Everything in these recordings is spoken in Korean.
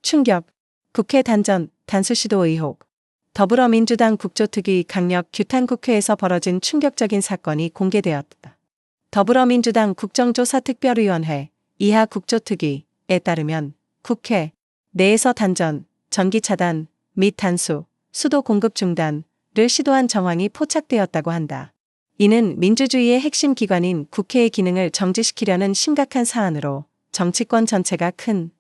충격. 국회 단전, 단수시도 의혹. 더불어민주당 국조특위 강력 규탄 국회에서 벌어진 충격적인 사건이 공개되었다. 더불어민주당 국정조사특별위원회 이하 국조특위에 따르면 국회 내에서 단전, 전기 차단 및 단수, 수도 공급 중단을 시도한 정황이 포착되었다고 한다. 이는 민주주의의 핵심 기관인 국회의 기능을 정지시키려는 심각한 사안으로 정치권 전체가 큰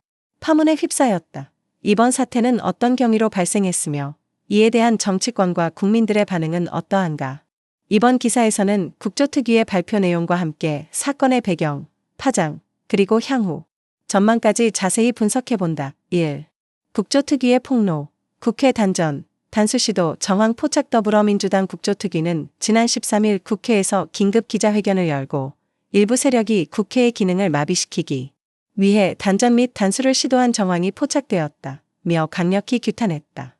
파문에 휩싸였다. 이번 사태는 어떤 경위로 발생했으며 이에 대한 정치권과 국민들의 반응은 어떠한가? 이번 기사에서는 국조특위의 발표 내용과 함께 사건의 배경, 파장, 그리고 향후 전망까지 자세히 분석해본다. 1. 국조특위의 폭로. 국회 단전, 단수시도 정황 포착. 더불어민주당 국조특위는 지난 13일 국회에서 긴급 기자회견을 열고 일부 세력이 국회의 기능을 마비시키기 위해 단전 및 단수를 시도한 정황이 포착되었다며 강력히 규탄했다.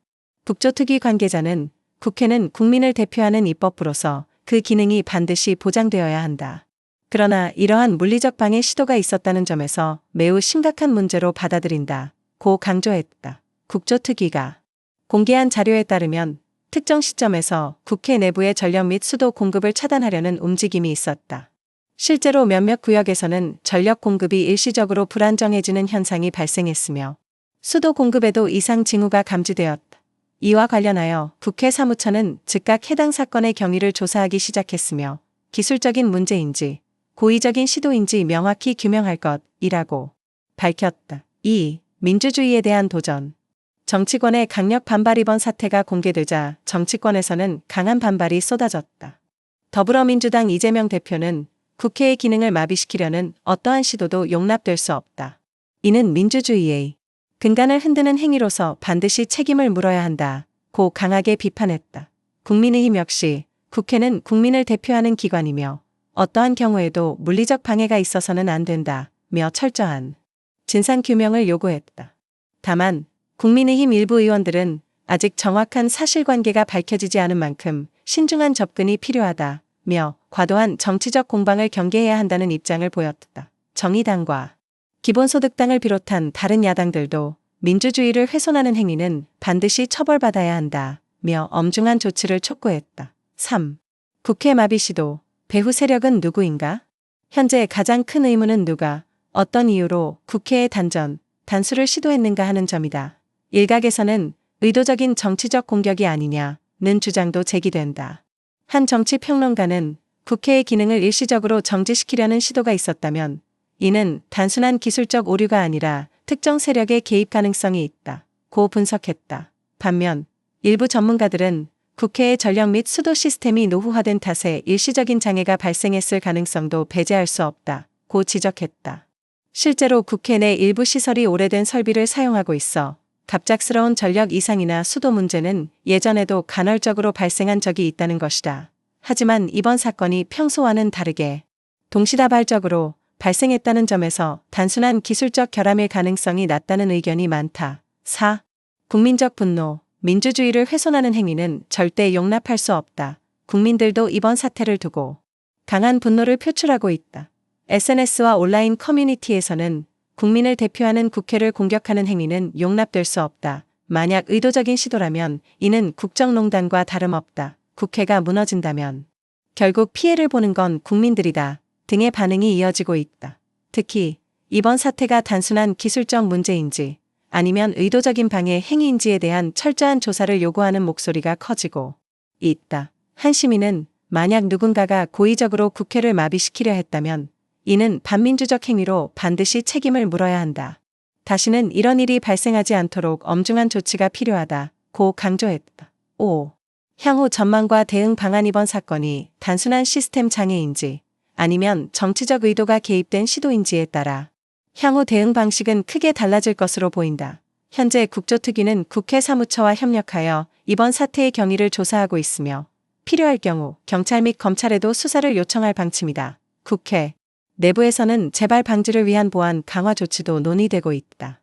국조특위 관계자는 국회는 국민을 대표하는 입법부로서 그 기능이 반드시 보장되어야 한다. 그러나 이러한 물리적 방해 시도가 있었다는 점에서 매우 심각한 문제로 받아들인다고 강조했다. 국조특위가 공개한 자료에 따르면 특정 시점에서 국회 내부의 전력 및 수도 공급을 차단하려는 움직임이 있었다. 실제로 몇몇 구역에서는 전력 공급이 일시적으로 불안정해지는 현상이 발생했으며 수도 공급에도 이상 징후가 감지되었다. 이와 관련하여 국회 사무처는 즉각 해당 사건의 경위를 조사하기 시작했으며 기술적인 문제인지 고의적인 시도인지 명확히 규명할 것이라고 밝혔다. 2. 민주주의에 대한 도전. 정치권의 강력 반발. 이번 사태가 공개되자 정치권에서는 강한 반발이 쏟아졌다. 더불어민주당 이재명 대표는 국회의 기능을 마비시키려는 어떠한 시도도 용납될 수 없다. 이는 민주주의의 근간을 흔드는 행위로서 반드시 책임을 물어야 한다고 강하게 비판했다. 국민의힘 역시 국회는 국민을 대표하는 기관이며 어떠한 경우에도 물리적 방해가 있어서는 안 된다며 철저한 진상규명을 요구했다. 다만 국민의힘 일부 의원들은 아직 정확한 사실관계가 밝혀지지 않은 만큼 신중한 접근이 필요하다며 과도한 정치적 공방을 경계해야 한다는 입장을 보였다. 정의당과 기본소득당을 비롯한 다른 야당들도 민주주의를 훼손하는 행위는 반드시 처벌받아야 한다며 엄중한 조치를 촉구했다. 3. 국회 마비 시도. 배후 세력은 누구인가? 현재 가장 큰 의문은 누가, 어떤 이유로 국회의 단전, 단수를 시도했는가 하는 점이다. 일각에서는 의도적인 정치적 공격이 아니냐는 주장도 제기된다. 한 정치평론가는 국회의 기능을 일시적으로 정지시키려는 시도가 있었다면 이는 단순한 기술적 오류가 아니라 특정 세력의 개입 가능성이 있다고 분석했다. 반면 일부 전문가들은 국회의 전력 및 수도 시스템이 노후화된 탓에 일시적인 장애가 발생했을 가능성도 배제할 수 없다고 지적했다. 실제로 국회 내 일부 시설이 오래된 설비를 사용하고 있어 갑작스러운 전력 이상이나 수도 문제는 예전에도 간헐적으로 발생한 적이 있다는 것이다. 하지만 이번 사건이 평소와는 다르게 동시다발적으로 발생했다는 점에서 단순한 기술적 결함일 가능성이 낮다는 의견이 많다. 4. 국민적 분노. 민주주의를 훼손하는 행위는 절대 용납할 수 없다. 국민들도 이번 사태를 두고 강한 분노를 표출하고 있다. SNS와 온라인 커뮤니티에서는 국민을 대표하는 국회를 공격하는 행위는 용납될 수 없다. 만약 의도적인 시도라면 이는 국정농단과 다름없다. 국회가 무너진다면 결국 피해를 보는 건 국민들이다. 등의 반응이 이어지고 있다. 특히 이번 사태가 단순한 기술적 문제인지 아니면 의도적인 방해 행위인지에 대한 철저한 조사를 요구하는 목소리가 커지고 있다. 한 시민은 만약 누군가가 고의적으로 국회를 마비시키려 했다면 이는 반민주적 행위로 반드시 책임을 물어야 한다. 다시는 이런 일이 발생하지 않도록 엄중한 조치가 필요하다고 강조했다. 5. 향후 전망과 대응 방안. 이번 사건이 단순한 시스템 장애인지 아니면 정치적 의도가 개입된 시도인지에 따라 향후 대응 방식은 크게 달라질 것으로 보인다. 현재 국조특위는 국회 사무처와 협력하여 이번 사태의 경위를 조사하고 있으며 필요할 경우 경찰 및 검찰에도 수사를 요청할 방침이다. 국회 내부에서는 재발 방지를 위한 보안 강화 조치도 논의되고 있다.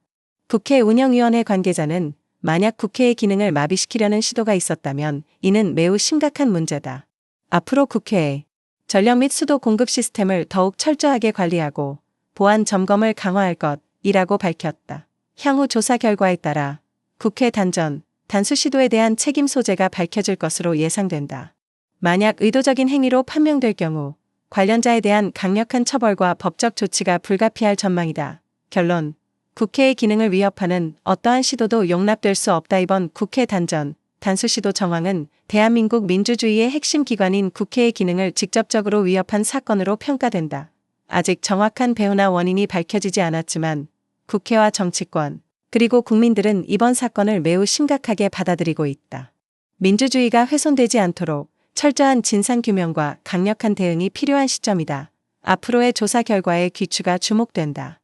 국회 운영위원회 관계자는 만약 국회의 기능을 마비시키려는 시도가 있었다면 이는 매우 심각한 문제다. 앞으로 국회의 전력 및 수도 공급 시스템을 더욱 철저하게 관리하고 보안 점검을 강화할 것이라고 밝혔다. 향후 조사 결과에 따라 국회 단전, 단수 시도에 대한 책임 소재가 밝혀질 것으로 예상된다. 만약 의도적인 행위로 판명될 경우 관련자에 대한 강력한 처벌과 법적 조치가 불가피할 전망이다. 결론. 국회의 기능을 위협하는 어떠한 시도도 용납될 수 없다. 이번 국회 단전, 단수 시도 정황은 대한민국 민주주의의 핵심 기관인 국회의 기능을 직접적으로 위협한 사건으로 평가된다. 아직 정확한 배후나 원인이 밝혀지지 않았지만 국회와 정치권, 그리고 국민들은 이번 사건을 매우 심각하게 받아들이고 있다. 민주주의가 훼손되지 않도록 철저한 진상규명과 강력한 대응이 필요한 시점이다. 앞으로의 조사 결과에 귀추가 주목된다.